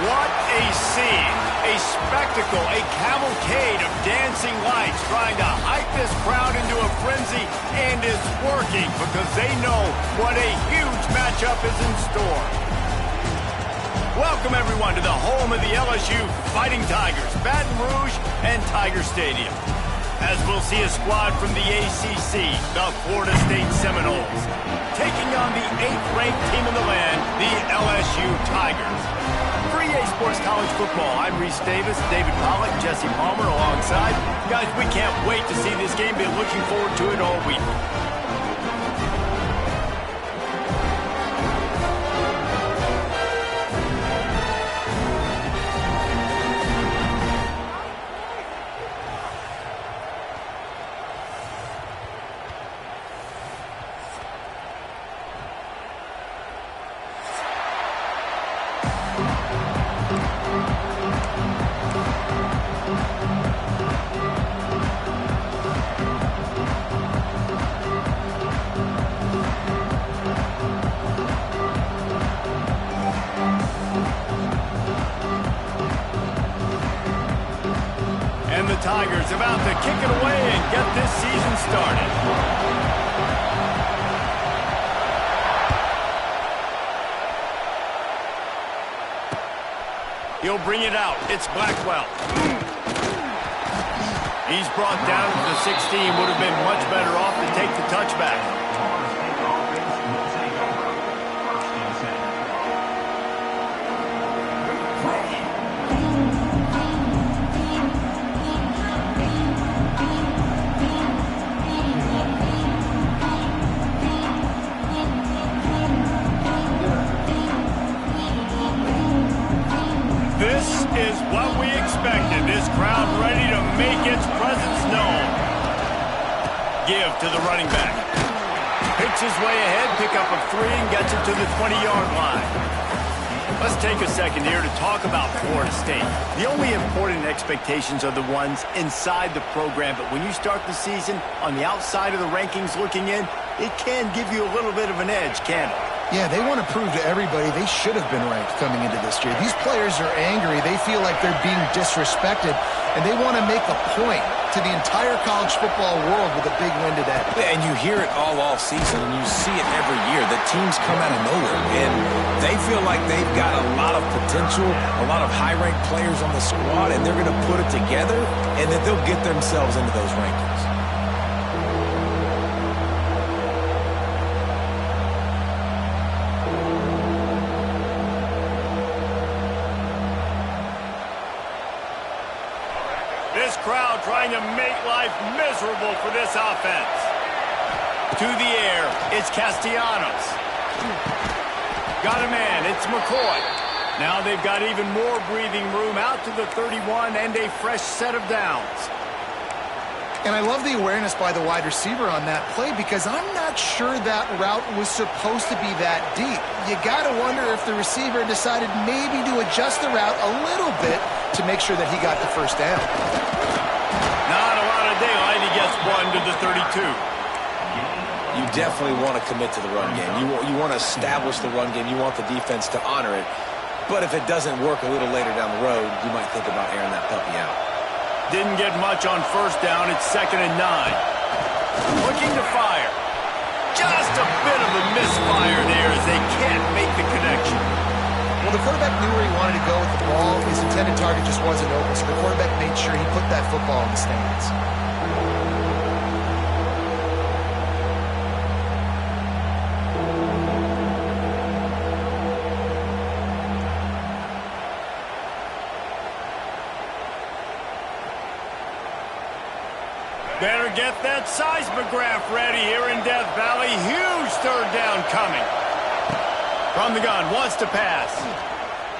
What a scene, a spectacle, a cavalcade of dancing lights trying to hype this crowd into a frenzy, and it's working because they know what a huge matchup is in store. Welcome everyone to the home of the LSU Fighting Tigers, Baton Rouge and Tiger Stadium. As we'll see a squad from the ACC, the Florida State Seminoles, taking on the 8th-ranked team in the land, the LSU Tigers. For EA Sports College Football, I'm Reese Davis, David Pollack, Jesse Palmer alongside. Guys, we can't wait to see this game. Been looking forward to it all week. And the Tigers about to kick it away and get this season started. He'll bring it out. It's Blackwell. He's brought down to the 16. Would have been much better off to take the touchback. This is what we expected. This crowd ready to make its presence known. Give to the running back. Picks his way ahead, pick up a 3, and gets it to the 20-yard line. Let's take a second here to talk about Florida State. The only important expectations are the ones inside the program, but when you start the season on the outside of the rankings looking in, it can give you a little bit of an edge, can't it? Yeah, they want to prove to everybody they should have been ranked coming into this year. These players are angry. They feel like they're being disrespected, and they want to make a point to the entire college football world with a big win today. And you hear it all off season, and you see it every year. The teams come out of nowhere, and they feel like they've got a lot of potential, a lot of high-ranked players on the squad, and they're going to put it together, and then they'll get themselves into those rankings. This crowd trying to make life miserable for this offense. To the air, it's Castellanos. Got a man, it's McCoy. Now they've got even more breathing room out to the 31 and a fresh set of downs. And I love the awareness by the wide receiver on that play because I'm not sure that route was supposed to be that deep. You got to wonder if the receiver decided maybe to adjust the route a little bit to make sure that he got the first down. Not a lot of daylight. He gets 1 to the 32. You definitely want to commit to the run game. You want to establish the run game. You want the defense to honor it. But if it doesn't work a little later down the road, you might think about airing that puppy out. Didn't get much on first down. It's 2nd and 9. Looking to fire. Just a bit of a misfire there as they can't make the connection. Well, the quarterback knew where he wanted to go with the ball. His intended target just wasn't open, so the quarterback made sure he put that football in the stands. Better get that seismograph ready here in Death Valley. Huge third down coming. From the gun, wants to pass.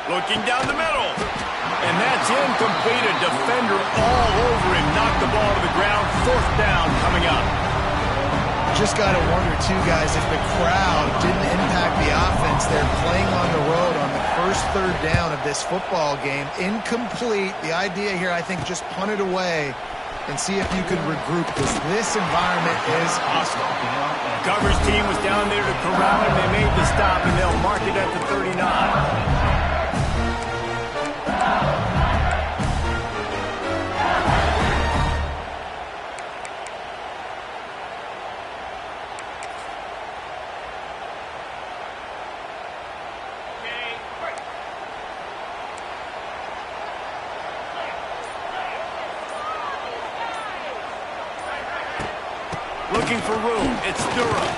Looking down the middle. And that's incomplete. A defender all over him. Knocked the ball to the ground. Fourth down coming up. Just got to wonder, too, guys, if the crowd didn't impact the offense. They're playing on the road on the first third down of this football game. Incomplete. The idea here, I think, just punt it away and see if you can regroup, because this environment is hostile. Coverage team was down there to corral him. They made the stop, and they'll mark it at the 39. Looking for room. It's Durham.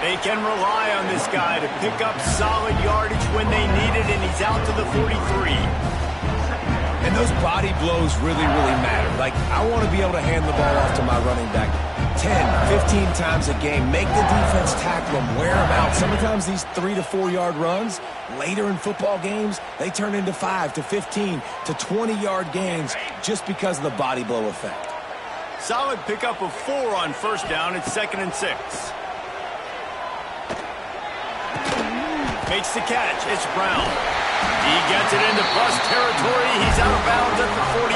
They can rely on this guy to pick up solid yardage when they need it, and he's out to the 43. And those body blows really, really matter. Like, I want to be able to hand the ball off to my running back 10, 15 times a game. Make the defense tackle them, wear them out. Sometimes these 3 to 4 yard runs, later in football games, they turn into 5 to 15 to 20 yard gains just because of the body blow effect. Solid pickup of 4 on first down. It's 2nd and 6. Makes the catch. It's Brown. He gets it into plus territory. He's out of bounds at the 48.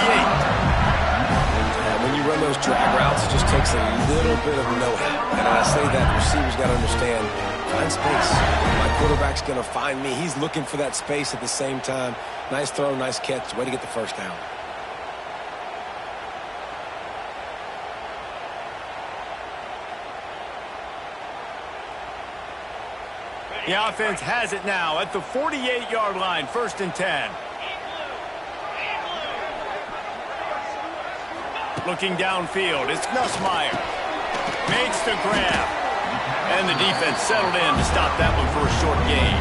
When you run those drag routes, it just takes a little bit of know-how. And when I say that, the receiver's got to understand, find space. My quarterback's going to find me. He's looking for that space at the same time. Nice throw, nice catch. Way to get the first down. The offense has it now at the 48-yard line, 1st and 10. Looking downfield, it's Nussmeier. Makes the grab. And the defense settled in to stop that one for a short gain.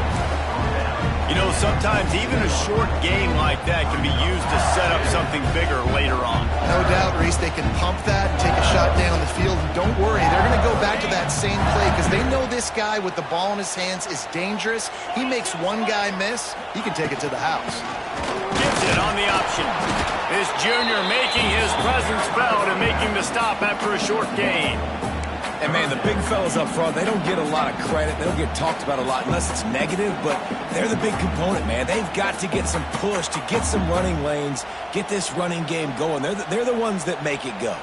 You know, sometimes even a short game like that can be used to set up something bigger later on. No doubt, Reese, they can pump that and take a shot down the field. And don't worry, they're going to go back to that same play because they know this guy with the ball in his hands is dangerous. He makes one guy miss, he can take it to the house. Gives it on the option. This junior making his presence felt and making the stop after a short gain. And, man, the big fellas up front, they don't get a lot of credit. They don't get talked about a lot unless it's negative, but they're the big component, man. They've got to get some push, to get some running lanes, get this running game going. They're the ones that make it go.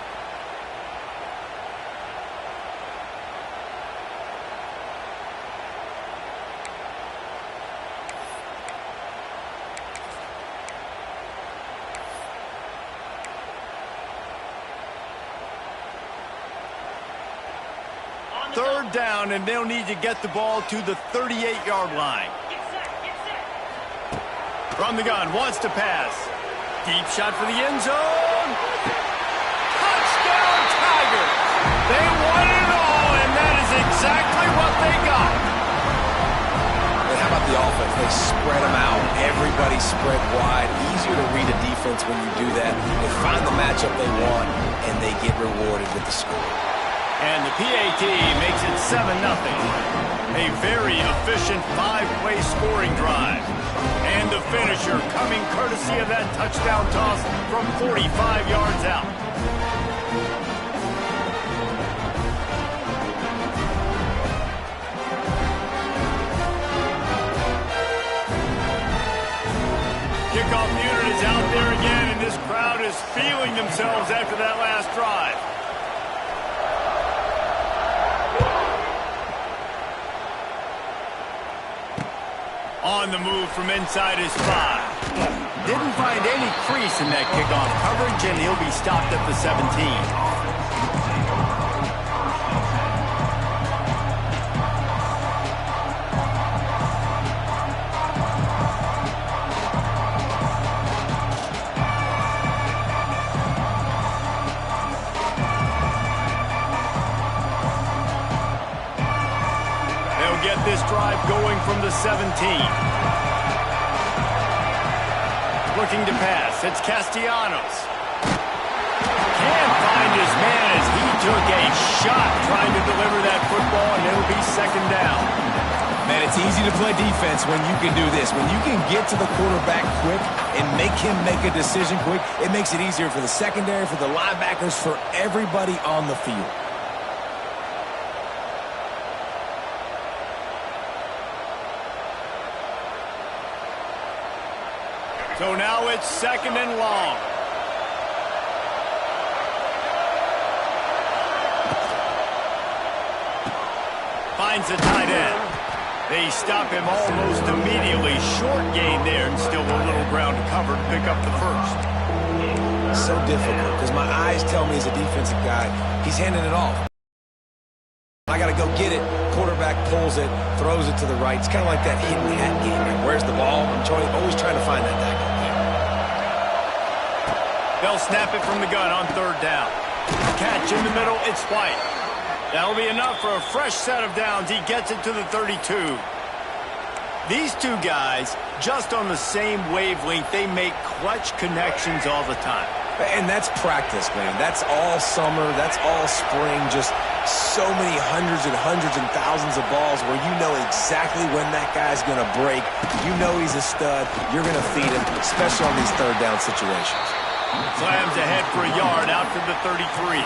Third down, and they'll need to get the ball to the 38-yard line. From the gun, wants to pass. Deep shot for the end zone. Touchdown, Tigers! They won it all, and that is exactly what they got. And how about the offense? They spread them out. Everybody spread wide. Easier to read a defense when you do that. They find the matchup they want, and they get rewarded with the score. And the PAT makes it 7-0. A very efficient 5-play scoring drive. And the finisher coming courtesy of that touchdown toss from 45 yards out. Kickoff unit is out there again, and this crowd is feeling themselves after that last drive. On the move from inside his 5. Didn't find any crease in that kickoff coverage, and he'll be stopped at the 17. They'll get this drive going from the 17. Looking to pass. It's Castellanos. Can't his man as he took a shot trying to deliver that football, and it'll be second down. Man, it's easy to play defense when you can do this. When you can get to the quarterback quick and make him make a decision quick, it makes it easier for the secondary, for the linebackers, for everybody on the field. So now it's second and long. Finds the tight end. They stop him almost immediately. Short gain there and still a little ground to cover to pick up the first. So difficult because my eyes tell me as a defensive guy, he's handing it off. I got to go get it. Quarterback pulls it, throws it to the right. It's kind of like that hidden hat game. Like, where's the ball? I'm always trying to find that guy. They'll snap it from the gun on third down. Catch in the middle, it's White. That'll be enough for a fresh set of downs. He gets it to the 32. These two guys, just on the same wavelength, they make clutch connections all the time. And that's practice, man. That's all summer. That's all spring. Just so many hundreds and thousands of balls where you know exactly when that guy's going to break. You know he's a stud. You're going to feed him, especially on these third down situations. Slams ahead for a yard out to the 33.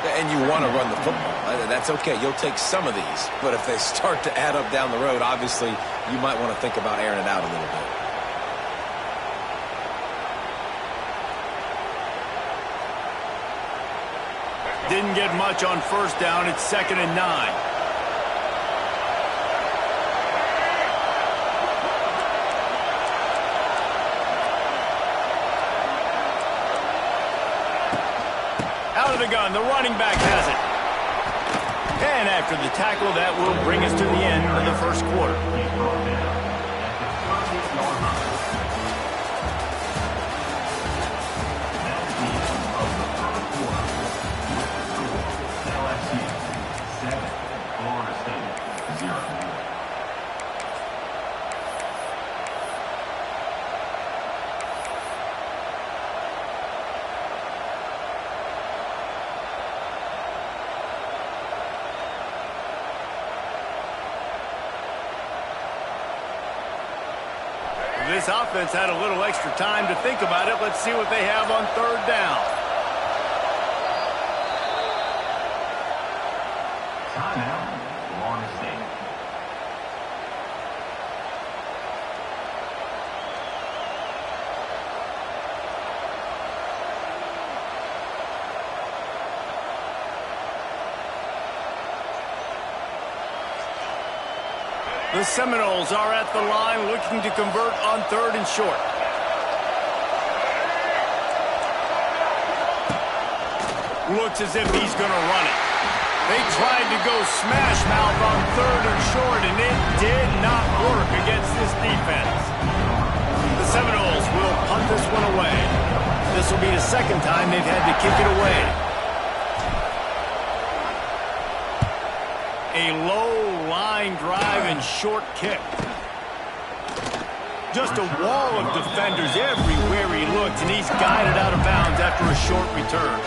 And you want to run the football. That's okay. You'll take some of these. But if they start to add up down the road, obviously you might want to think about airing it out a little bit. Didn't get much on first down. It's second and 9. Out of the gun, the running back has it. And after the tackle, that will bring us to the end of the first quarter. This offense had a little extra time to think about it. Let's see what they have on third down. Timeout, Florida State. The Seminoles are at the line looking to convert on third and short. Looks as if he's going to run it. They tried to go smash mouth on third and short, and it did not work against this defense. The Seminoles will punt this one away. This will be the second time they've had to kick it away. A low line drive and short kick. Just a wall of defenders everywhere he looked, and he's guided out of bounds after a short return.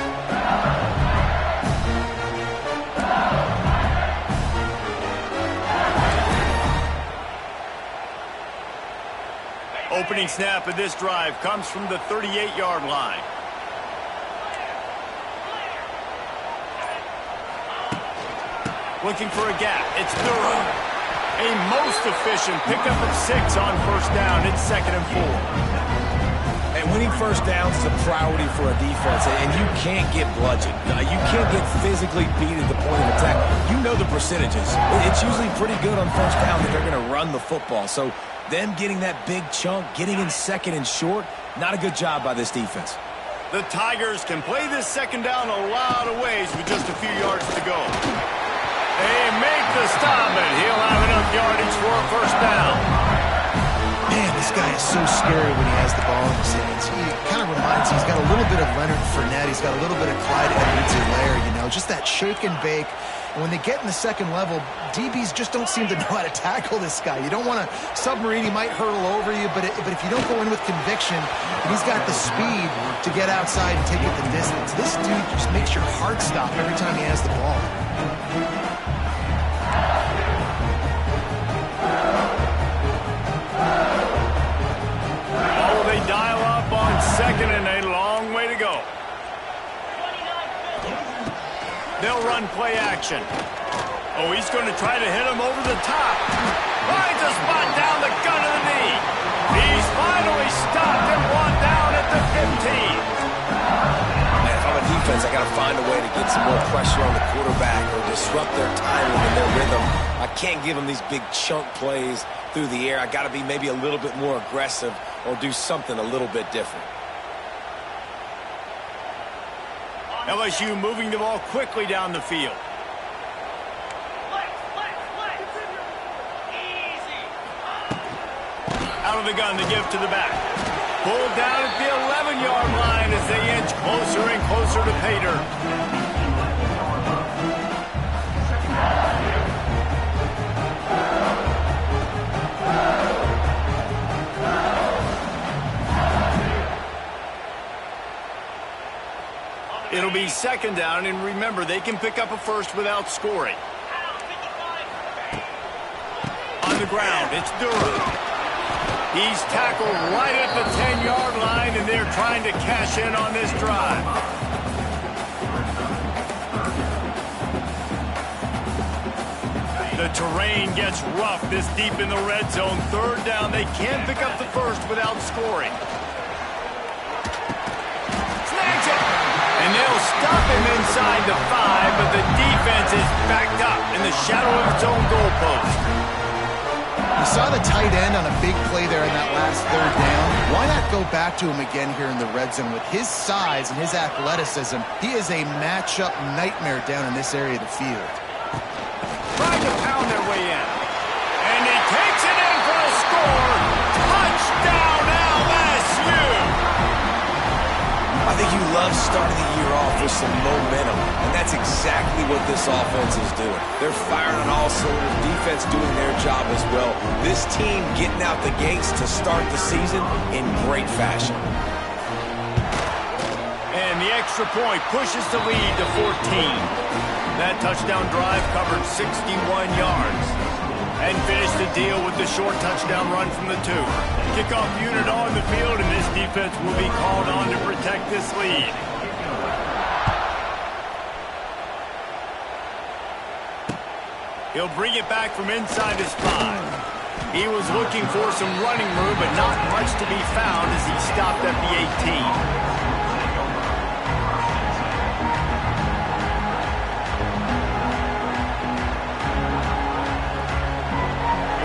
Opening snap of this drive comes from the 38-yard line. Looking for a gap. It's Durham. A most efficient pickup of 6 on first down. It's second and 4. And winning first downs is a priority for a defense, and you can't get bludgeoned. You can't get physically beat at the point of attack. You know the percentages. It's usually pretty good on first down that they're going to run the football. So them getting that big chunk, getting in second and short, not a good job by this defense. The Tigers can play this second down a lot of ways with just a few yards to go. They make the stop, and he'll have enough yardage for a first down. Man, this guy is so scary when he has the ball in his hands. He kind of reminds me, he's got a little bit of Leonard Fournette. He's got a little bit of Clyde Edwards-Helaire, you know, just that shake and bake. And when they get in the second level, DBs just don't seem to know how to tackle this guy. You don't want to submarine. He might hurtle over you, but if you don't go in with conviction, and he's got the speed to get outside and take it the distance, this dude just makes your heart stop every time he has the ball. Oh, they dial up on second and a long way to go. They'll run play action. Oh, he's going to try to hit him over the top. Finds a spot down the gun of the knee. He's finally stopped and brought down at the 15. Man, if I'm a defense, I got to find a way to get some more pressure on the quarterback or disrupt their timing and their rhythm. I can't give them these big chunk plays through the air. I got to be maybe a little bit more aggressive or do something a little bit different. LSU moving the ball quickly down the field. Out of the gun to give to the back. Pulled down at the 11-yard line as they inch closer and closer to pay dirt. It'll be second down, and remember, they can pick up a first without scoring. On the ground, it's Durham. He's tackled right at the 10-yard line, and they're trying to cash in on this drive. The terrain gets rough this deep in the red zone. Third down, they can pick up the first without scoring. Snags it! And they'll stop him inside the 5, but the defense is backed up in the shadow of its own goalpost. You saw the tight end on a big play there in that last third down. Why not go back to him again here in the red zone? With his size and his athleticism, he is a matchup nightmare down in this area of the field. Trying to pound their way in. And he takes it in for a score. Touchdown, LSU! I think you love starting the year off with some momentum, and that's exactly what this offense is doing. They're firing on all cylinders, defense doing their job as well. This team getting out the gates to start the season in great fashion. And the extra point pushes the lead to 14. That touchdown drive covered 61 yards. And finished the deal with the short touchdown run from the 2. Kickoff unit on the field, and this defense will be called on to protect this lead. He'll bring it back from inside his 5. He was looking for some running room, but not much to be found as he stopped at the 18.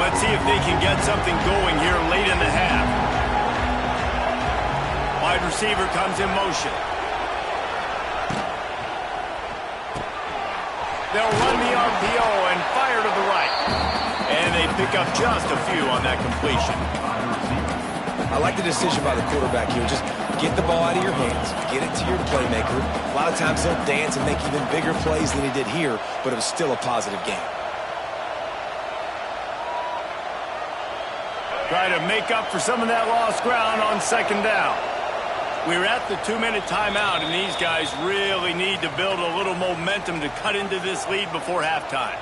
Let's see if they can get something going here late in the half. Wide receiver comes in motion. They'll run the RPO and fire to the right. And they pick up just a few on that completion. I like the decision by the quarterback here. Just get the ball out of your hands. Get it to your playmaker. A lot of times he'll dance and make even bigger plays than he did here, but it was still a positive game. Try to make up for some of that lost ground on second down. We're at the 2-minute timeout, and these guys really need to build a little momentum to cut into this lead before halftime.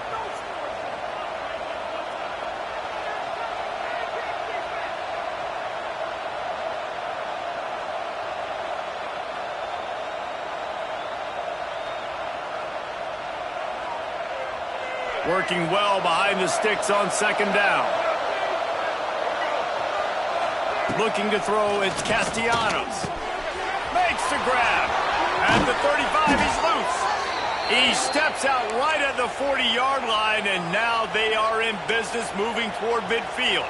Working well behind the sticks on second down. Looking to throw, it's Castellanos. Makes the grab. At the 35, he's loose. He steps out right at the 40-yard line, and now they are in business moving toward midfield.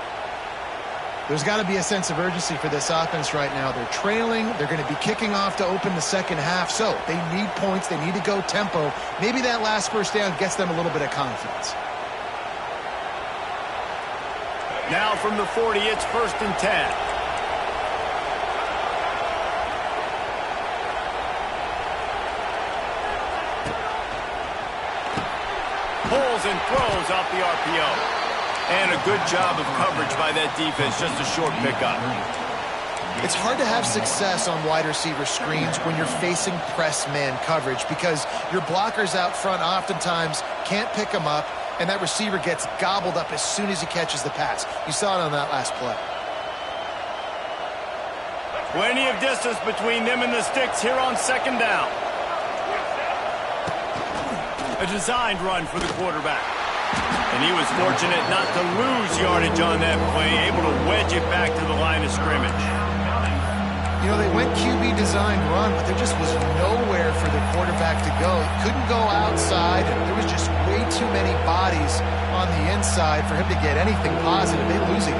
There's got to be a sense of urgency for this offense right now. They're trailing. They're going to be kicking off to open the second half, so they need points. They need to go tempo. Maybe that last first down gets them a little bit of confidence. Now from the 40, it's 1st and 10. Pulls and throws off the RPO. And a good job of coverage by that defense, just a short pickup. It's hard to have success on wide receiver screens when you're facing press man coverage because your blockers out front oftentimes can't pick them up, and that receiver gets gobbled up as soon as he catches the pass. You saw it on that last play. Plenty of distance between them and the sticks here on 2nd down. A designed run for the quarterback. And he was fortunate not to lose yardage on that play, able to wedge it back to the line of scrimmage. You know, they went QB designed run, but there just was nowhere for the quarterback to go. He couldn't go outside, and there was just way too many bodies on the inside for him to get anything positive. They lose it.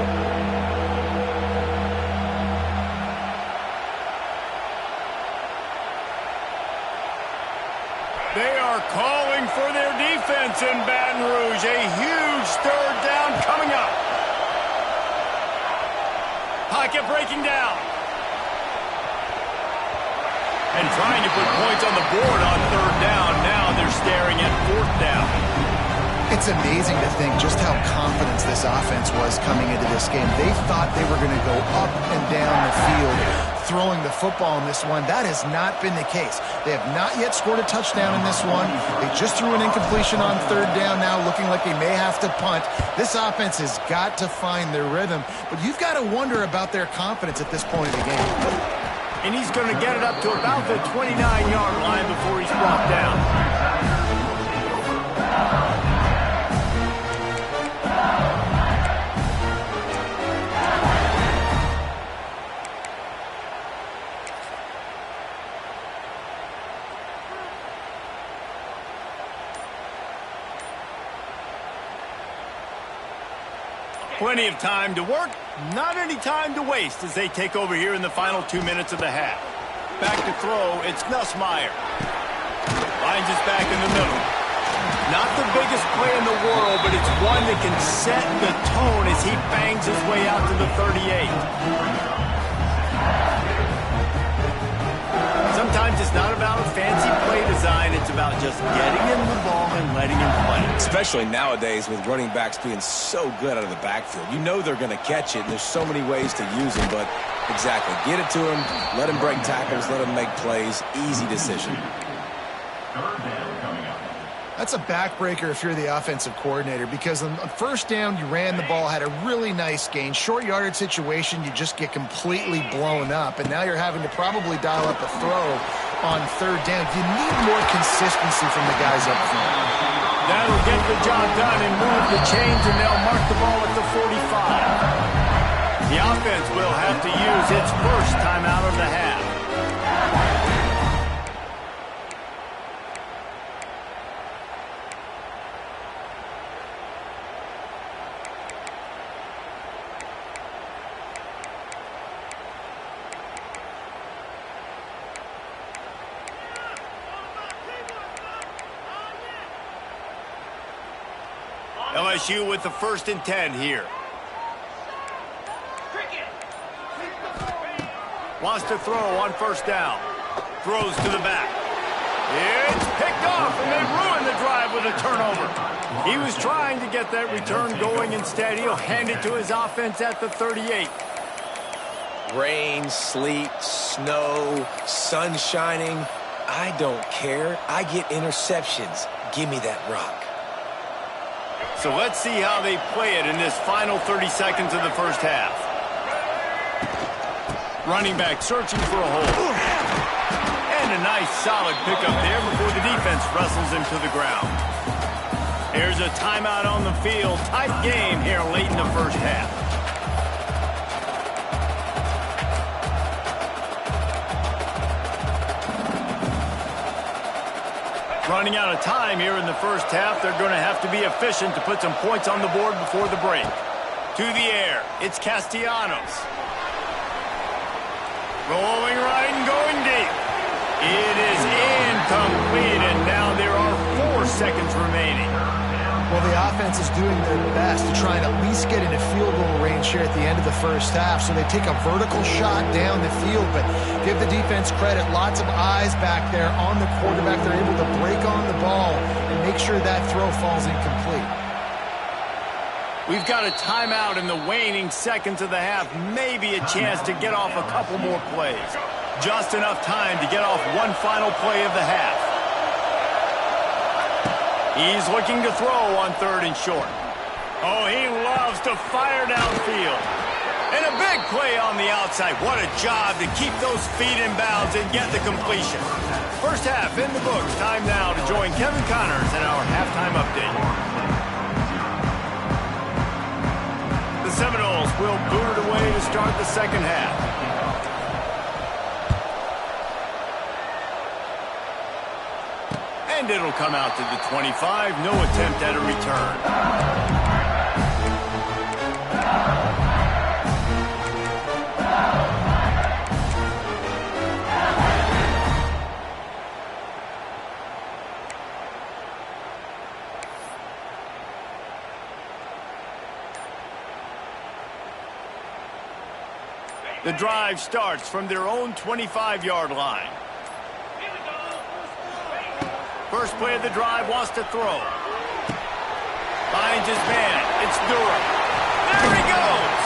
They are calling for their defense in Baton Rouge. A huge 3rd down coming up. Pocket breaking down. And trying to put points on the board on 3rd down. Now they're staring at 4th down. It's amazing to think just how confident this offense was coming into this game. They thought they were going to go up and down the field throwing the football in this one. That has not been the case. They have not yet scored a touchdown in this one. They just threw an incompletion on 3rd down now, looking like they may have to punt. This offense has got to find their rhythm, but you've got to wonder about their confidence at this point in the game. And he's going to get it up to about the 29-yard line before he's brought down. Plenty of time to work, not any time to waste as they take over here in the final 2 minutes of the half. Back to throw, it's Nussmeier. Finds us back in the middle. Not the biggest play in the world, but it's one that can set the tone as he bangs his way out to the 38. Sometimes it's not about a fancy play design. It's about just getting him the ball and letting him play. Especially nowadays with running backs being so good out of the backfield. You know they're going to catch it, and there's so many ways to use them, but exactly. Get it to him, let him break tackles, let him make plays. Easy decision. That's a backbreaker if you're the offensive coordinator, because on 1st down, you ran the ball, had a really nice gain. Short yardage situation, you just get completely blown up, and now you're having to probably dial up a throw on 3rd down. You need more consistency from the guys up front. That'll get the job done and move the chains, and they'll mark the ball at the 45. The offense will have to use its first timeout of the half. LSU with the 1st and 10 here. Wants to throw on 1st down. Throws to the back. It's picked off, and they ruin the drive with a turnover. He was trying to get that return going. Instead, he'll hand it to his offense at the 38. Rain, sleet, snow, sun shining. I don't care. I get interceptions. Give me that rock. So let's see how they play it in this final 30 seconds of the first half. Running back searching for a hole. And a nice solid pickup there before the defense wrestles him to the ground. Here's a timeout on the field. Tight game here late in the first half. Running out of time here in the first half. They're going to have to be efficient to put some points on the board before the break. To the air, it's Castellanos. Rolling right and going deep. It is incomplete, and now there are 4 seconds remaining. Well, the offense is doing their best to try and at least get into field goal range here at the end of the first half. So they take a vertical shot down the field, but give the defense credit. Lots of eyes back there on the quarterback. They're able to break on the ball and make sure that throw falls incomplete. We've got a timeout in the waning seconds of the half. Maybe a chance to get off a couple more plays. Just enough time to get off one final play of the half. He's looking to throw on 3rd and short. Oh, he loves to fire downfield. And a big play on the outside. What a job to keep those feet in bounds and get the completion. First half in the books. Time now to join Kevin Connors in our halftime update. The Seminoles will boot it away to start the second half. And it'll come out to the 25. No attempt at a return. The drive starts from their own 25-yard line. First play of the drive, wants to throw. Finds his man. It's Durham. There he goes.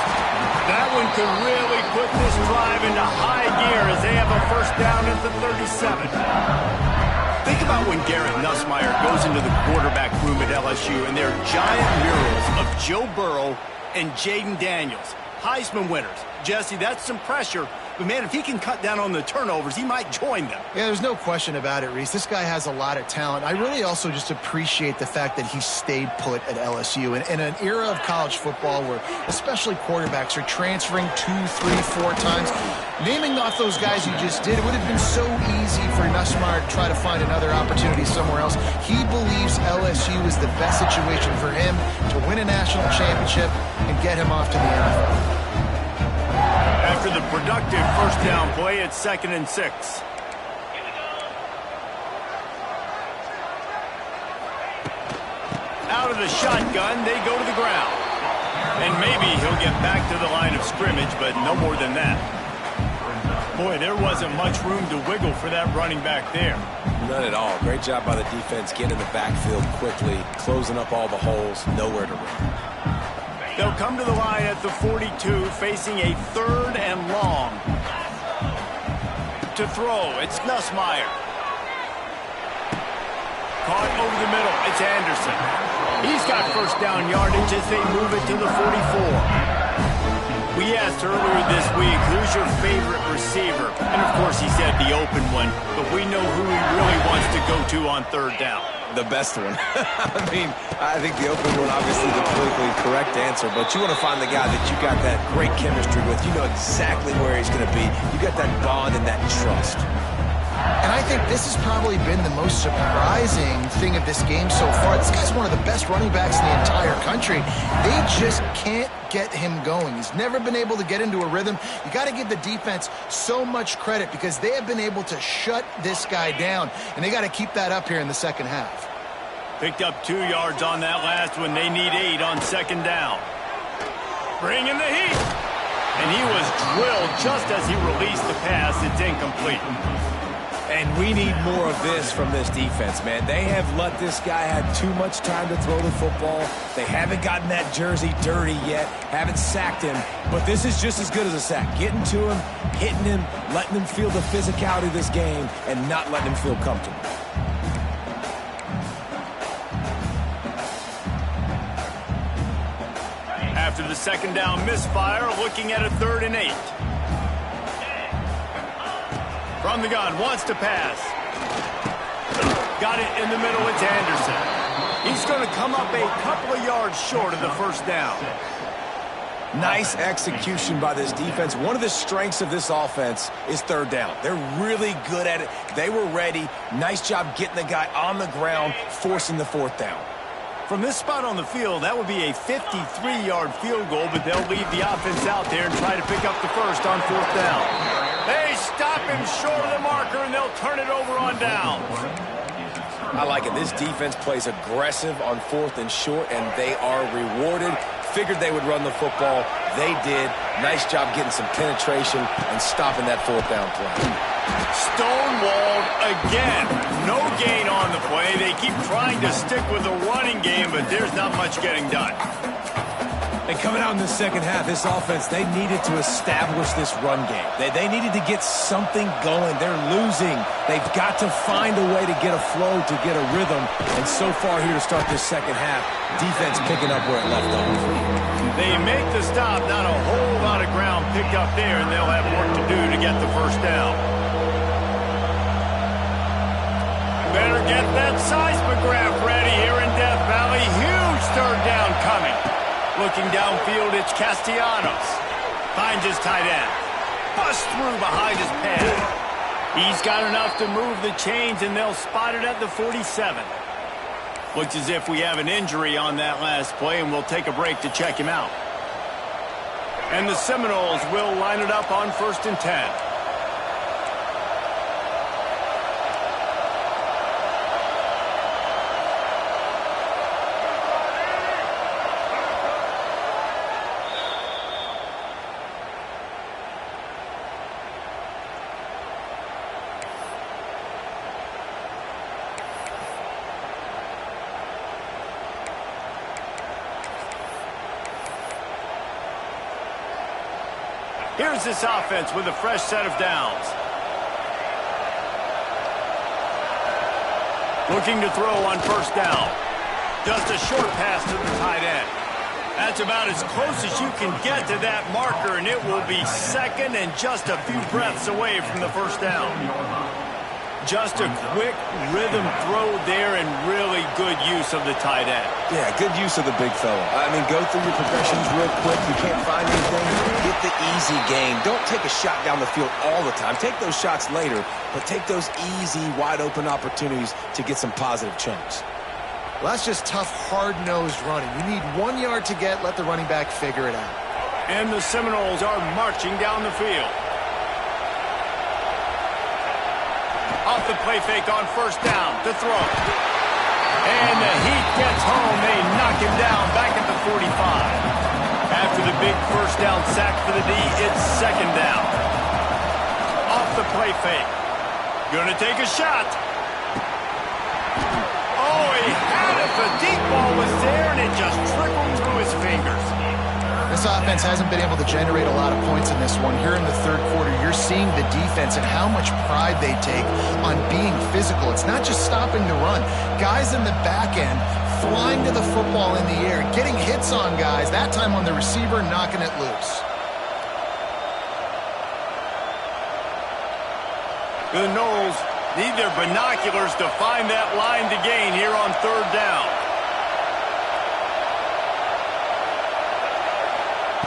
That one could really put this drive into high gear as they have a first down at the 37. Think about when Garrett Nussmeier goes into the quarterback room at LSU and there are giant murals of Joe Burrow and Jaden Daniels. Heisman winners. Jesse, that's some pressure. But, man, if he can cut down on the turnovers, he might join them. Yeah, there's no question about it, Reese. This guy has a lot of talent. I really also just appreciate the fact that he stayed put at LSU. In an era of college football where especially quarterbacks are transferring 2, 3, 4 times, naming off those guys you just did, it would have been so easy for Nussmeier to try to find another opportunity somewhere else. He believes LSU is the best situation for him to win a national championship and get him off to the NFL. After the productive first down play, it's 2nd and 6. Out of the shotgun, they go to the ground. And maybe he'll get back to the line of scrimmage, but no more than that. Boy, there wasn't much room to wiggle for that running back there. None at all. Great job by the defense getting in the backfield quickly, closing up all the holes, nowhere to run. They'll come to the line at the 42, facing a 3rd and long. To throw, it's Nussmeier. Caught over the middle, it's Anderson. He's got first down yardage as they move it to the 44. We asked earlier this week, who's your favorite receiver? And of course he said the open one, but we know who he really wants to go to on 3rd down. The best one. I mean, I think the open one, obviously the politically correct answer, but you want to find the guy that you got that great chemistry with. You know exactly where he's going to be. You got that bond and that trust. And I think this has probably been the most surprising thing of this game so far. This guy's one of the best running backs in the entire country. They just can't get him going. He's never been able to get into a rhythm. You got to give the defense so much credit because they have been able to shut this guy down, and they got to keep that up here in the second half. Picked up 2 yards on that last one. They need 8 on 2nd down. Bring in the heat. And he was drilled just as he released the pass. It's incomplete. And we need more of this from this defense, man. They have let this guy have too much time to throw the football. They haven't gotten that jersey dirty yet, haven't sacked him. But this is just as good as a sack. Getting to him, hitting him, letting him feel the physicality of this game, and not letting him feel comfortable. After the 2nd down misfire, looking at a 3rd and 8. From the gun, wants to pass. Got it in the middle, it's Anderson. He's going to come up a couple of yards short of the first down. Nice execution by this defense. One of the strengths of this offense is 3rd down. They're really good at it. They were ready. Nice job getting the guy on the ground, forcing the 4th down. From this spot on the field, that would be a 53-yard field goal, but they'll leave the offense out there and try to pick up the first on 4th down. They stop him short of the marker, and they'll turn it over on downs. I like it. This defense plays aggressive on 4th and short, and they are rewarded. Figured they would run the football. They did. Nice job getting some penetration and stopping that 4th down play. Stonewalled again. No gain on the play. They keep trying to stick with the running game, but there's not much getting done. And coming out in the second half, this offense, they needed to establish this run game. They needed to get something going. They're losing. They've got to find a way to get a flow, to get a rhythm. And so far here to start this second half, defense picking up where it left off. They make the stop. Not a whole lot of ground picked up there, and they'll have work to do to get the first down. Better get that seismograph ready here in Death Valley. Huge third down coming. Looking downfield, it's Castellanos. Finds his tight end. Busts through behind his pad. He's got enough to move the chains, and they'll spot it at the 47. Looks as if we have an injury on that last play, and we'll take a break to check him out. And the Seminoles will line it up on 1st and 10. Here's this offense with a fresh set of downs. Looking to throw on 1st down. Just a short pass to the tight end. That's about as close as you can get to that marker, and it will be 2nd and just a few breaths away from the 1st down. Just a quick rhythm throw there and really good use of the tight end. Yeah, good use of the big fella. I mean, go through your progressions real quick. You can't find anything, get the easy gain. Don't take a shot down the field all the time. Take those shots later, but take those easy, wide-open opportunities to get some positive chunks. Well, that's just tough, hard-nosed running. You need 1 yard to get, let the running back figure it out. And the Seminoles are marching down the field. Off the play fake on 1st down to throw. And the heat gets home. They knock him down back at the 45. After the big 1st down sack for the D, it's 2nd down. Off the play fake. Gonna take a shot. Oh, he had it. The deep ball was there, and it just trickled through his fingers. This offense hasn't been able to generate a lot of points in this one. Here in the 3rd quarter, you're seeing the defense and how much pride they take on being physical. It's not just stopping the run. Guys in the back end flying to the football in the air, getting hits on guys, that time on the receiver, knocking it loose. The Noles need their binoculars to find that line to gain here on 3rd down.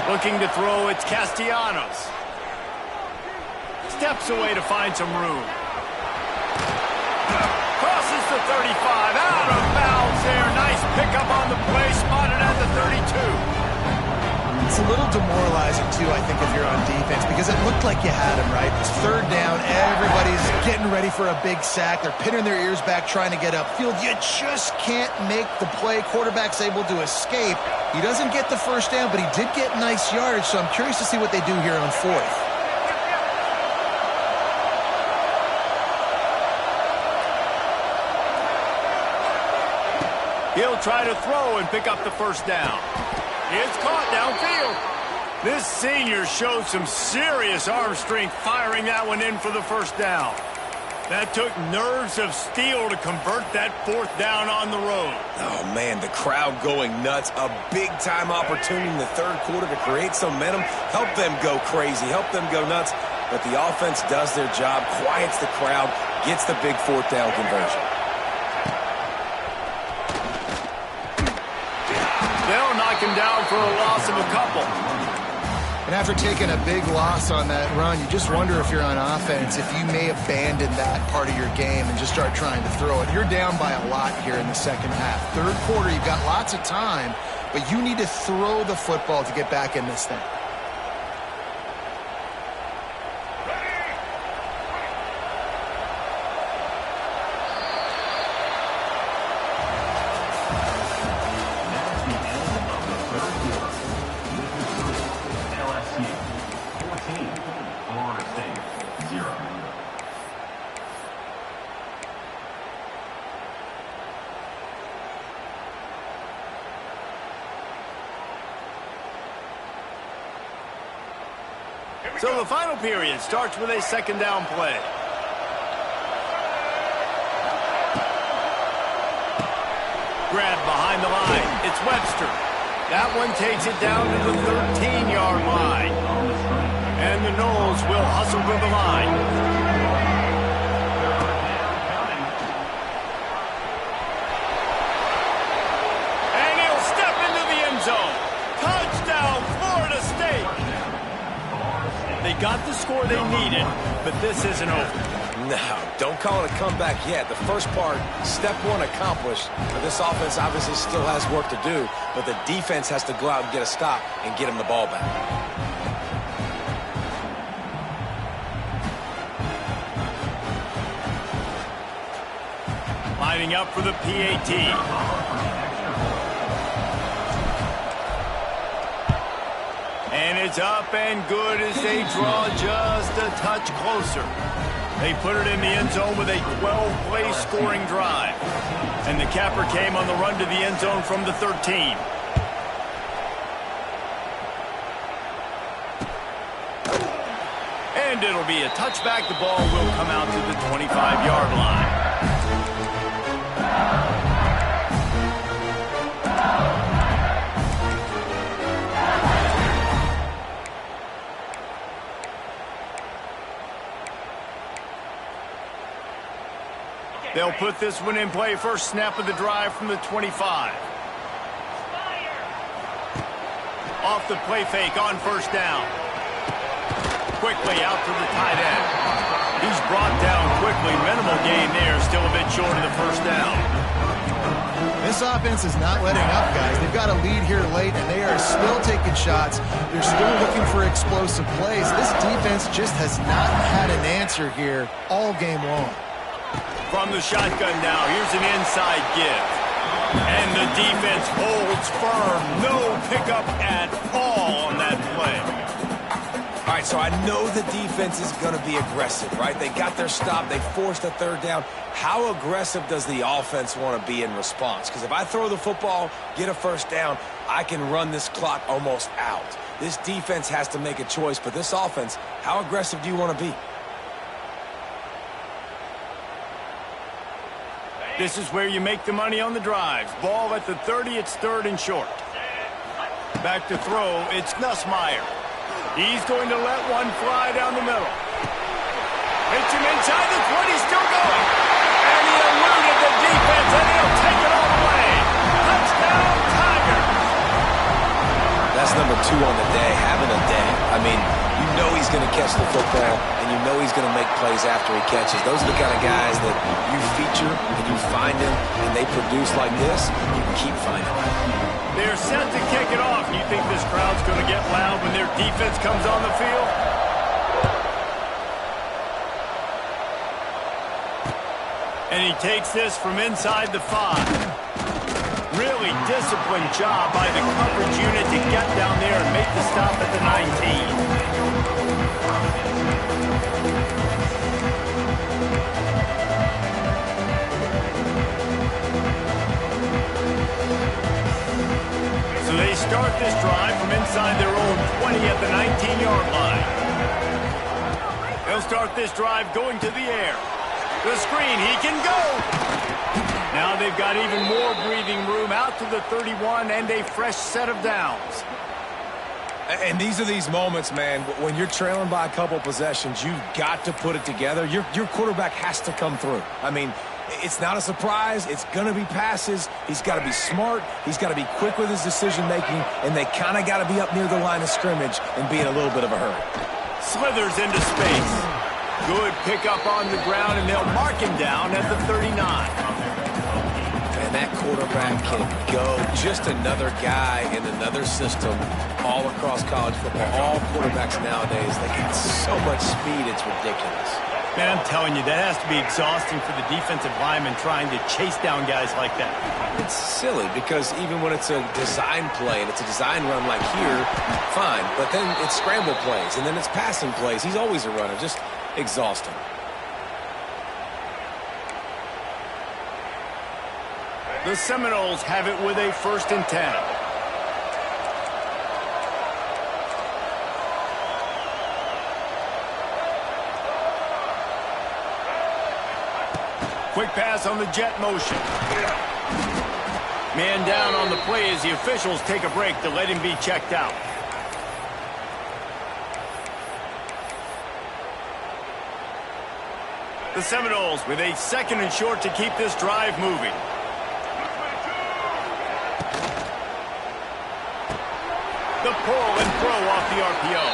Looking to throw, it's Castellanos. Steps away to find some room. Crosses the 35, out of bounds there. Nice pickup on the play, spotted at the 32. It's a little demoralizing, too, I think, if you're on defense, because it looked like you had him, right? It's 3rd down, everybody's getting ready for a big sack. They're pinning their ears back trying to get upfield. You just can't make the play. Quarterback's able to escape. He doesn't get the 1st down, but he did get nice yardage, so I'm curious to see what they do here on 4th. He'll try to throw and pick up the 1st down. It's caught downfield. This senior showed some serious arm strength firing that one in for the 1st down. That took nerves of steel to convert that 4th down on the road. Oh, man, the crowd going nuts. A big-time opportunity in the 3rd quarter to create some momentum. Help them go crazy. Help them go nuts. But the offense does their job, quiets the crowd, gets the big 4th down conversion. They'll knock him down for a loss of a couple. And after taking a big loss on that run, you just wonder if you're on offense, if you may abandon that part of your game and just start trying to throw it. You're down by a lot here in the second half. 3rd quarter, you've got lots of time, but you need to throw the football to get back in this thing. Florida State, 0. So the final period starts with a second down play. Grab behind the line. It's Webster. That one takes it down to the 13-yard line. And the Noles will hustle to the line. And he'll step into the end zone. Touchdown, Florida State. They got the score they needed, but this isn't over. No, don't call it a comeback yet. The first part, step one accomplished. But this offense obviously still has work to do, but the defense has to go out and get a stop and get him the ball back. Lining up for the PAT. And it's up and good as they draw just a touch closer. They put it in the end zone with a 12-play scoring drive. And the capper came on the run to the end zone from the 13. And it'll be a touchback. The ball will come out to the 25-yard line. They'll put this one in play. First snap of the drive from the 25. Off the play fake on first down. Quickly out to the tight end. He's brought down quickly. Minimal gain there. Still a bit short of the first down. This offense is not letting up, guys. They've got a lead here late, and they are still taking shots. They're still looking for explosive plays. This defense just has not had an answer here all game long. From the shotgun now, here's an inside give. And the defense holds firm. No pickup at all on that play. All right, so I know the defense is going to be aggressive, right? They got their stop. They forced a third down. How aggressive does the offense want to be in response? Because if I throw the football, get a first down, I can run this clock almost out. This defense has to make a choice, but this offense, how aggressive do you want to be? This is where you make the money on the drives. Ball at the 30, it's third and short. Back to throw, it's Nussmeier. He's going to let one fly down the middle. Hits him inside the 20, still going. And he eluded the defense, and he'll take it all the way. Touchdown, Tiger. That's number 2 on the day, having a day. I mean, you know he's going to catch the football, and you know he's going to make plays after he catches. Those are the kind of guys that you feature and you find them, and they produce like this, you can keep finding them. They're set to kick it off. You think this crowd's going to get loud when their defense comes on the field? And he takes this from inside the 5. Really disciplined job by the coverage unit to get down there and make the stop at the 19. So they start this drive from inside their own 20 at the 19-yard line. They'll start this drive going to the air. The screen, he can go! Now they've got even more breathing room out to the 31 and a fresh set of downs. And these are these moments, man, when you're trailing by a couple possessions, you've got to put it together. Your quarterback has to come through. I mean, it's not a surprise. It's going to be passes. He's got to be smart. He's got to be quick with his decision-making, and they kind of got to be up near the line of scrimmage and be in a little bit of a hurry. Slithers into space. Good pickup on the ground, and they'll mark him down at the 39. And that quarterback can go. Just another guy in another system all across college football. All quarterbacks nowadays, they got so much speed, it's ridiculous. Man, I'm telling you, that has to be exhausting for the defensive lineman trying to chase down guys like that. It's silly because even when it's a design play and it's a design run like here, fine. But then it's scramble plays and then it's passing plays. He's always a runner. Just exhausting. The Seminoles have it with a 1st and 10. Quick pass on the jet motion. Man down on the play as the officials take a break to let him be checked out. The Seminoles with a 2nd and short to keep this drive moving. The pull and throw off the RPO.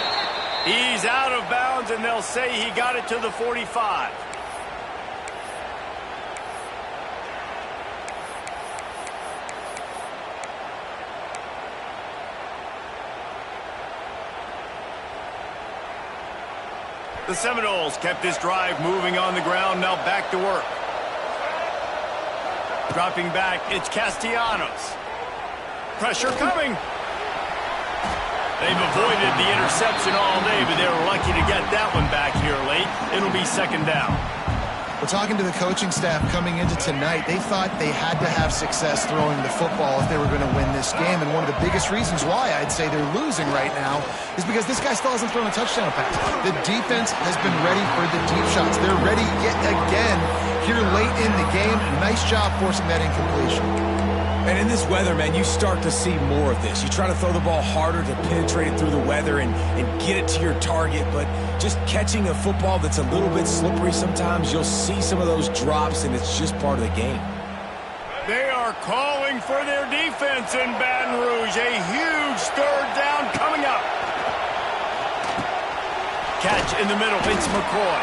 He's out of bounds, and they'll say he got it to the 45. The Seminoles kept this drive moving on the ground, now back to work. Dropping back, it's Castellanos. Pressure coming. They've avoided the interception all day, but they were lucky to get that one back here late. It'll be 2nd down. Well, talking to the coaching staff coming into tonight, they thought they had to have success throwing the football if they were going to win this game. And one of the biggest reasons why I'd say they're losing right now is because this guy still hasn't thrown a touchdown pass. The defense has been ready for the deep shots. They're ready yet again here late in the game. Nice job forcing that incompletion. And in this weather, man, you start to see more of this. You try to throw the ball harder to penetrate it through the weather and get it to your target, but just catching a football that's a little bit slippery sometimes, you'll see some of those drops, and it's just part of the game. They are calling for their defense in Baton Rouge. A huge 3rd down coming up. Catch in the middle, it's McCoy.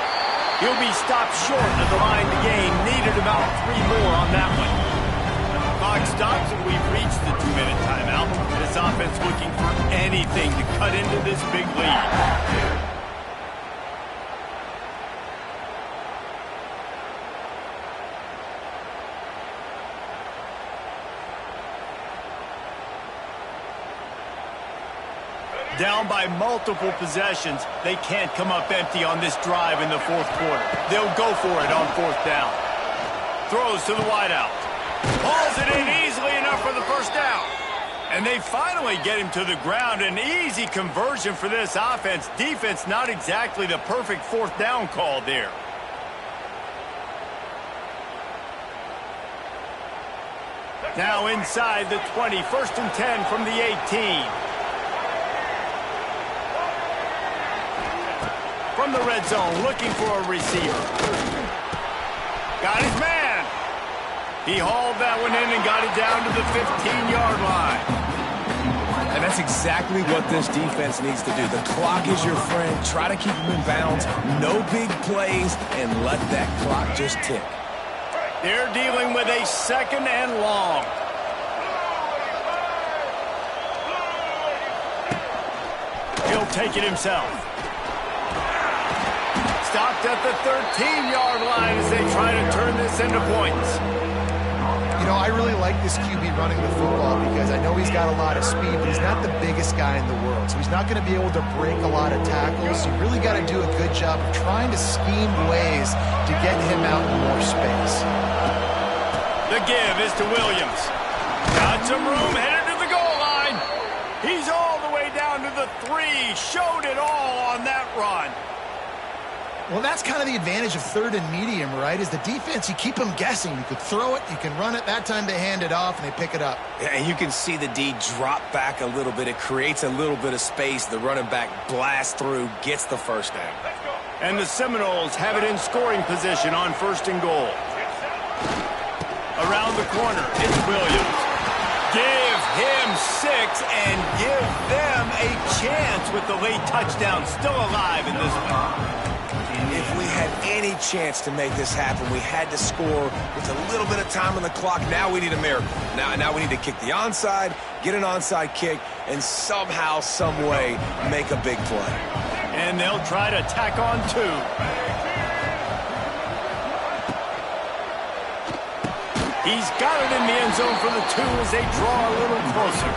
He'll be stopped short of the line to gain. Needed about 3 more on that one. Clock stops and we've reached the 2-minute timeout. This offense looking for anything to cut into this big lead. Down by multiple possessions, they can't come up empty on this drive in the 4th quarter. They'll go for it on 4th down. Throws to the wideout. Hauls it in easily enough for the 1st down. And they finally get him to the ground. An easy conversion for this offense. Defense not exactly the perfect 4th down call there. Now inside the 20, 1st and 10 from the 18. From the red zone, looking for a receiver. Got his man. He hauled that one in and got it down to the 15-yard line. And that's exactly what this defense needs to do. The clock is your friend. Try to keep them in bounds. No big plays, and let that clock just tick. They're dealing with a 2nd and long. He'll take it himself. Stopped at the 13-yard line as they try to turn this into points. You know, I really like this QB running the football because I know he's got a lot of speed, but he's not the biggest guy in the world. So he's not going to be able to break a lot of tackles. You really got to do a good job of trying to scheme ways to get him out in more space. The give is to Williams. Got some room, headed to the goal line. He's all the way down to the 3. Showed it all on that run. Well, that's kind of the advantage of 3rd and medium, right? Is the defense, you keep them guessing. You could throw it, you can run it. That time they hand it off and they pick it up. Yeah, and you can see the D drop back a little bit. It creates a little bit of space. The running back blasts through, gets the 1st down. And the Seminoles have it in scoring position on 1st and goal. Around the corner, it's Williams. Give him 6 and give them a chance with the late touchdown still alive in this one. If we had any chance to make this happen, we had to score with a little bit of time on the clock. Now we need a miracle. Now we need to kick the onside, get an onside kick, and somehow, some way, make a big play. And they'll try to tack on 2. He's got it in the end zone for the 2 as they draw a little closer.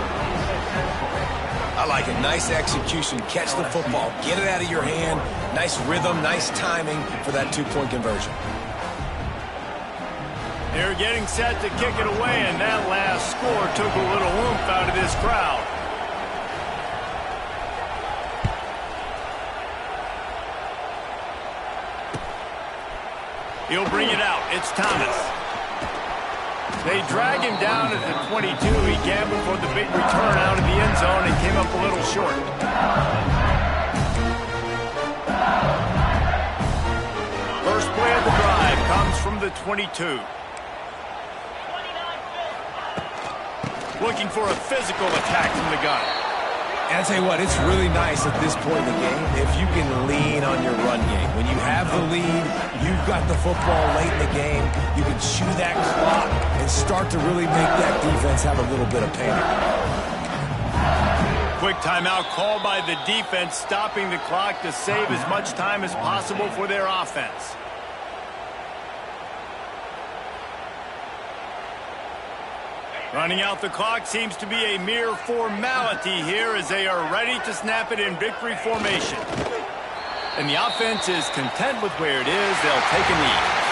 I like it. Nice execution. Catch the football. Get it out of your hand. Nice rhythm, nice timing for that 2-point conversion. They're getting set to kick it away, and that last score took a little oomph out of this crowd. He'll bring it out. It's Thomas. They drag him down at the 22. He gambled for the big return out of the end zone and came up a little short. First play of the drive comes from the 22. Looking for a physical attack from the gun. And I tell you what, it's really nice at this point in the game if you can lean on your run game. When you have the lead, you've got the football late in the game, you can chew that clock and start to really make that defense have a little bit of panic. Quick timeout called by the defense, stopping the clock to save as much time as possible for their offense. Running out the clock seems to be a mere formality here as they are ready to snap it in victory formation. And the offense is content with where it is. They'll take a knee.